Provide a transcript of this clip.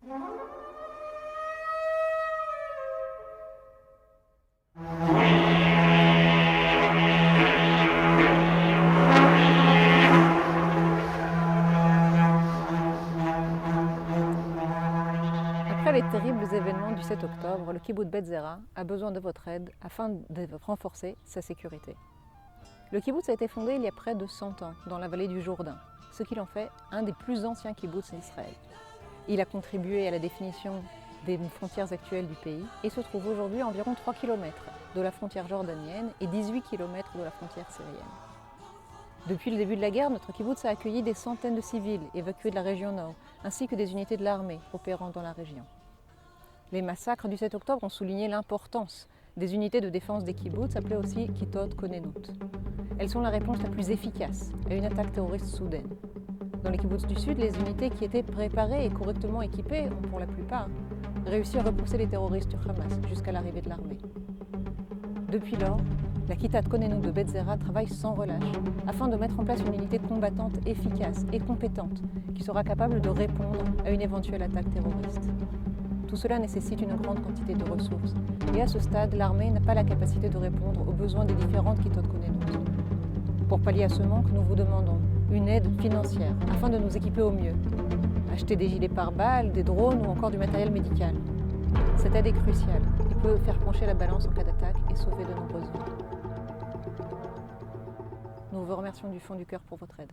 Après les terribles événements du 7 octobre, le kibboutz Bet Zera a besoin de votre aide afin de renforcer sa sécurité. Le kibboutz a été fondé il y a près de 100 ans dans la vallée du Jourdain, ce qui l'en fait un des plus anciens kibboutz d'Israël. Il a contribué à la définition des frontières actuelles du pays et se trouve aujourd'hui à environ 3 km de la frontière jordanienne et 18 km de la frontière syrienne. Depuis le début de la guerre, notre kibboutz a accueilli des centaines de civils évacués de la région nord, ainsi que des unités de l'armée opérant dans la région. Les massacres du 7 octobre ont souligné l'importance des unités de défense des kibbutz, appelées aussi Kitot Konenut. Elles sont la réponse la plus efficace à une attaque terroriste soudaine. Dans les kibbutz du Sud, les unités qui étaient préparées et correctement équipées ont, pour la plupart, réussi à repousser les terroristes du Hamas jusqu'à l'arrivée de l'armée. Depuis lors, la Kitat Konenut de Bet Zera travaille sans relâche afin de mettre en place une unité combattante efficace et compétente qui sera capable de répondre à une éventuelle attaque terroriste. Tout cela nécessite une grande quantité de ressources et à ce stade, l'armée n'a pas la capacité de répondre aux besoins des différentes Kitot Konenut. Pour pallier à ce manque, nous vous demandons une aide financière afin de nous équiper au mieux. Acheter des gilets pare-balles, des drones ou encore du matériel médical. Cette aide est cruciale et peut faire pencher la balance en cas d'attaque et sauver de nombreuses vies. Nous vous remercions du fond du cœur pour votre aide.